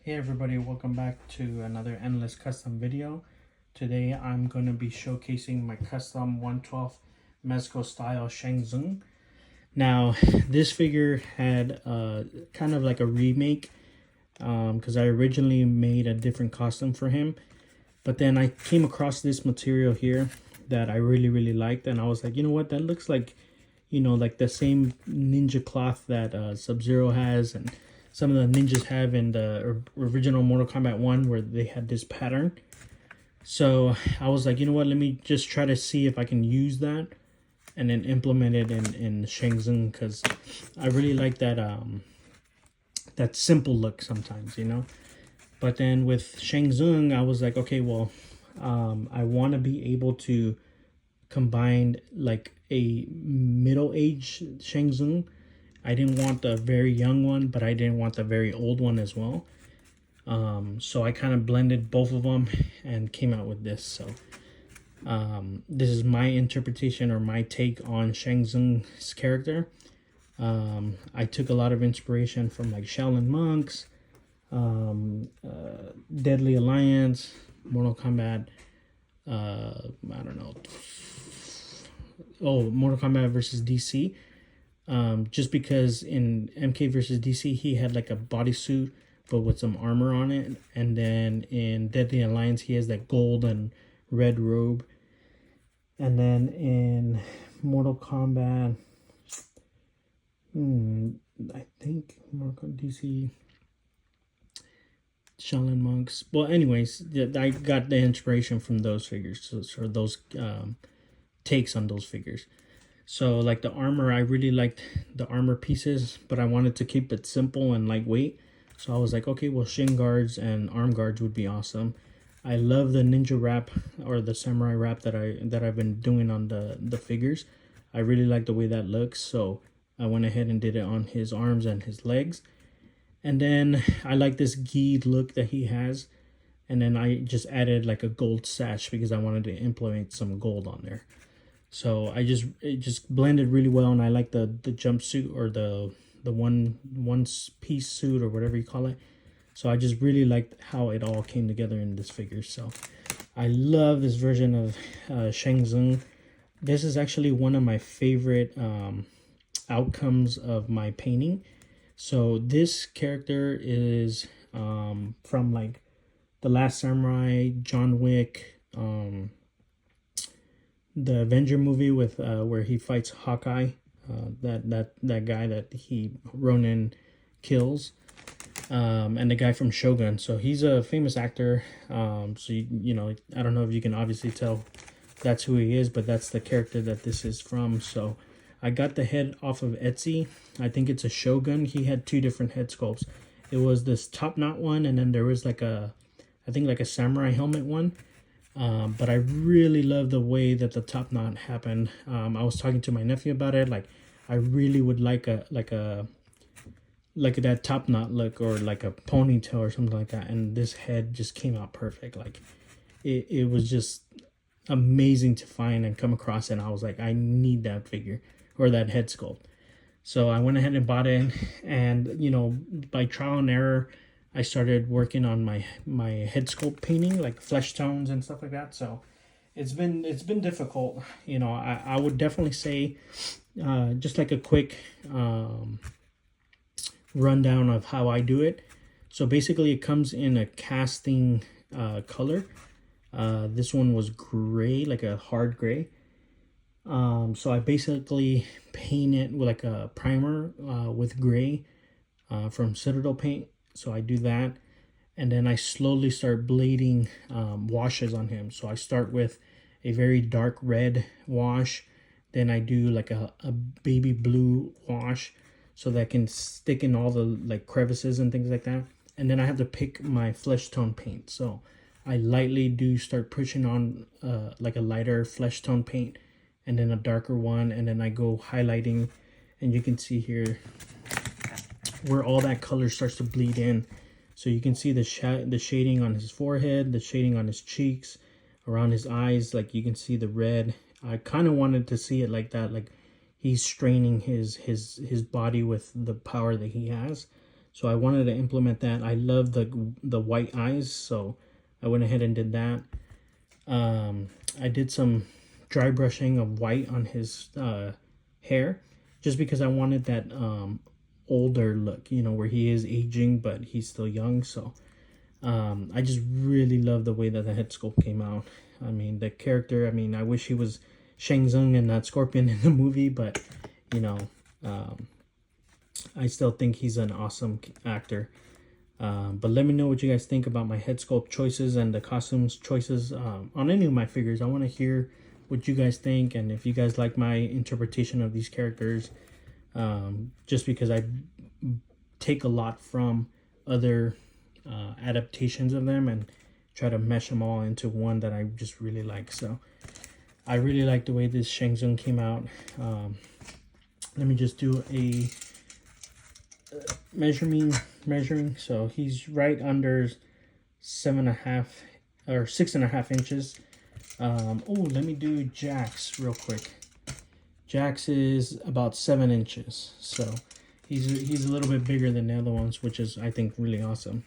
Hey everybody, welcome back to another endless custom video. Today I'm going to be showcasing my custom 112 Mezco style Shang Tsung. Now this figure had kind of like a remake because I originally made a different costume for him, but then I came across this material here that I really liked, and I was like, you know what, that looks like, you know, like the same ninja cloth that Sub-Zero has and some of the ninjas have in the original Mortal Kombat 1 where they had this pattern. So I was like, you know what, let me just try to see if I can use that and then implement it in Shang Tsung, because I really like that that simple look sometimes, you know. But then with Shang Tsung, I was like, okay, well, I want to be able to combine like a middle-aged Shang Tsung. I didn't want the very young one, but I didn't want the very old one as well. So I kind of blended both of them and came out with this. So this is my interpretation or my take on Shang Tsung's character. I took a lot of inspiration from like Shaolin Monks, Deadly Alliance, Mortal Kombat, I don't know. Oh, Mortal Kombat versus DC. Just because in MK versus DC, he had like a bodysuit, but with some armor on it. And then in Deadly Alliance, he has that gold and red robe. And then in Mortal Kombat, I think Mortal Kombat DC, Shaolin Monks. Well, anyways, I got the inspiration from those figures, so those takes on those figures. So like the armor, I really liked the armor pieces, but I wanted to keep it simple and lightweight. So I was like, okay, well, shin guards and arm guards would be awesome. I love the ninja wrap or the samurai wrap that I've been doing on the figures. I really like the way that looks, so I went ahead and did it on his arms and his legs. And then I like this gi look that he has. And then I just added like a gold sash because I wanted to implement some gold on there. So it just blended really well, and I like the jumpsuit or the one piece suit or whatever you call it. So I just really liked how it all came together in this figure. So I love this version of Shang Tsung. This is actually one of my favorite outcomes of my painting. So this character is from like The Last Samurai, John Wick, the Avenger movie with where he fights Hawkeye, that guy that he Ronin kills, and the guy from Shogun. So he's a famous actor. So you know, I don't know if you can obviously tell that's who he is, but that's the character that this is from. So I got the head off of Etsy. I think it's a Shogun. He had two different head sculpts. It was this top knot one, and then there was like I think like a samurai helmet one. But I really love the way that the top knot happened. I was talking to my nephew about it. Like, I really would like that top knot look, or like a ponytail or something like that. And this head just came out perfect. Like, it was just amazing to find and come across. And I was like, I need that figure or that head sculpt. So I went ahead and bought it. And, you know, by trial and error, I started working on my head sculpt painting, like flesh tones and stuff like that. So it's been difficult. You know, I would definitely say just like a quick rundown of how I do it. So basically it comes in a casting color. This one was gray, like a hard gray. So I basically paint it with like a primer with gray from Citadel paint. So I do that, and then I slowly start blading washes on him. So I start with a very dark red wash, then I do like a baby blue wash so that I can stick in all the like crevices and things like that. And then I have to pick my flesh tone paint. So I lightly do start pushing on like a lighter flesh tone paint, and then a darker one, and then I go highlighting, and you can see here where all that color starts to bleed in. So you can see the shading on his forehead, the shading on his cheeks, around his eyes. Like you can see the red. I kind of wanted to see it like that, like he's straining his body with the power that he has. So I wanted to implement that. I love the white eyes, so I went ahead and did that. I did some dry brushing of white on his hair, just because I wanted that older look, you know, where he is aging but he's still young. So I just really love the way that the head sculpt came out. I mean, the character, I mean, I wish he was Shang Tsung and not Scorpion in the movie, but you know, I still think he's an awesome actor. But let me know what you guys think about my head sculpt choices and the costumes choices on any of my figures. I want to hear what you guys think, and if you guys like my interpretation of these characters, just because I take a lot from other adaptations of them and try to mesh them all into one that I just really like. So I really like the way this Shang Tsung came out. Let me just do a measuring. So he's right under 7.5 or 6.5 inches. Oh, let me do Jax real quick. Jax is about 7 inches, so he's a little bit bigger than the other ones, which is, I think, really awesome.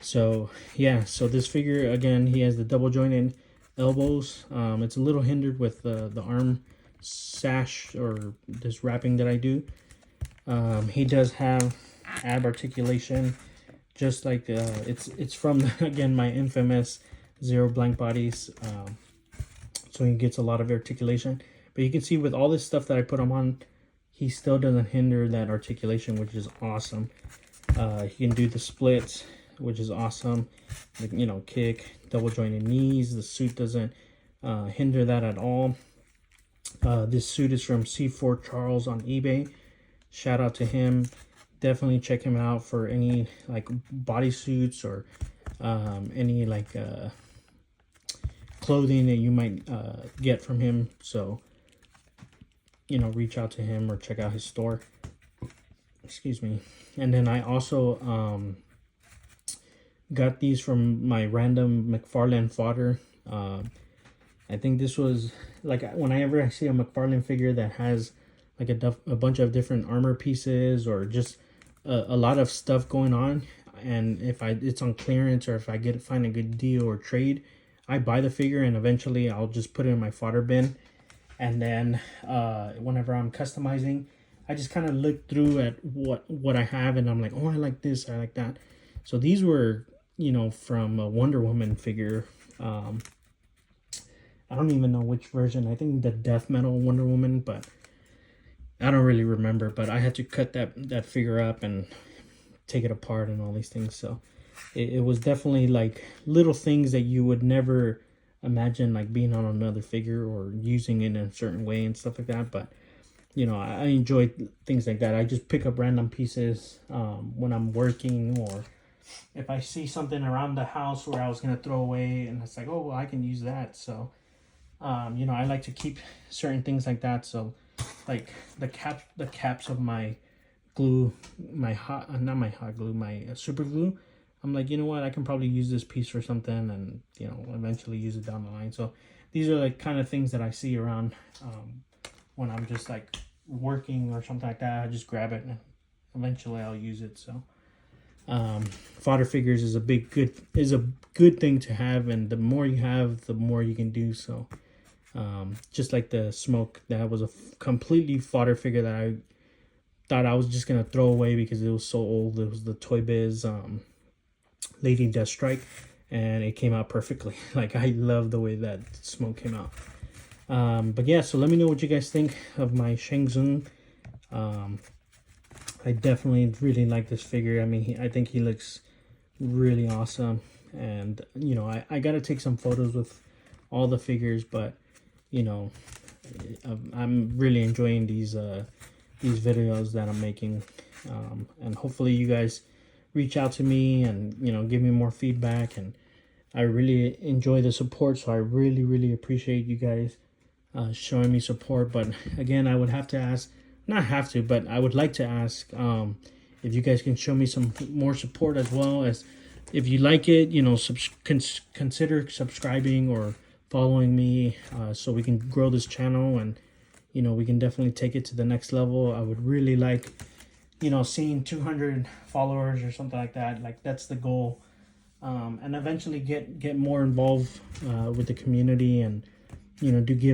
So yeah, so this figure, again, he has the double jointed elbows. It's a little hindered with the arm sash or this wrapping that I do. He does have ab articulation, just like it's from again my infamous Zero Blank Bodies. So he gets a lot of articulation, but you can see with all this stuff that I put him on, he still doesn't hinder that articulation, which is awesome. He can do the splits, which is awesome. Like, you know, kick, double jointed knees. The suit doesn't hinder that at all. This suit is from C4 Charles on eBay. Shout out to him. Definitely check him out for any like bodysuits or any like clothing that you might get from him. So, you know, reach out to him or check out his store. Excuse me. And then I also got these from my random McFarlane fodder. I think this was like, whenever I see a McFarlane figure that has like a bunch of different armor pieces or just a lot of stuff going on, and if it's on clearance or if I find a good deal or trade, I buy the figure and eventually I'll just put it in my fodder bin. And then whenever I'm customizing, I just kind of look through at what I have, and I'm like, oh, I like this, I like that. So these were, you know, from a Wonder Woman figure. I don't even know which version. I think the Death Metal Wonder Woman, but I don't really remember. But I had to cut that figure up and take it apart and all these things. So it was definitely like little things that you would never imagine, like being on another figure or using it in a certain way and stuff like that. But you know, I enjoy things like that. I just pick up random pieces when I'm working, or if I see something around the house where I was gonna throw away and it's like, oh, well, I can use that. So you know, I like to keep certain things like that. So like the caps of my glue, my super glue, I'm like, you know what, I can probably use this piece for something, and you know, eventually use it down the line. So these are like kind of things that I see around when I'm just like working or something like that. I just grab it and eventually I'll use it. So fodder figures is a good thing to have, and the more you have, the more you can do. So just like the Smoke, that was a completely fodder figure that I thought I was just gonna throw away because it was so old. It was the Toy Biz Lady Deathstrike, and it came out perfectly. Like, I love the way that Smoke came out. But yeah, so let me know what you guys think of my Shang Tsung. I definitely really like this figure. I mean, I think he looks really awesome, and you know, I gotta take some photos with all the figures, but you know, I'm really enjoying these videos that I'm making, and hopefully you guys reach out to me and, you know, give me more feedback. And I really enjoy the support, so I really appreciate you guys showing me support. But again, I would have to ask, not have to, but I would like to ask if you guys can show me some more support, as well as if you like it, you know, consider subscribing or following me, so we can grow this channel, and you know, we can definitely take it to the next level. I would really like you know, seeing 200 followers or something like that. Like that's the goal. And eventually get more involved with the community, and you know, do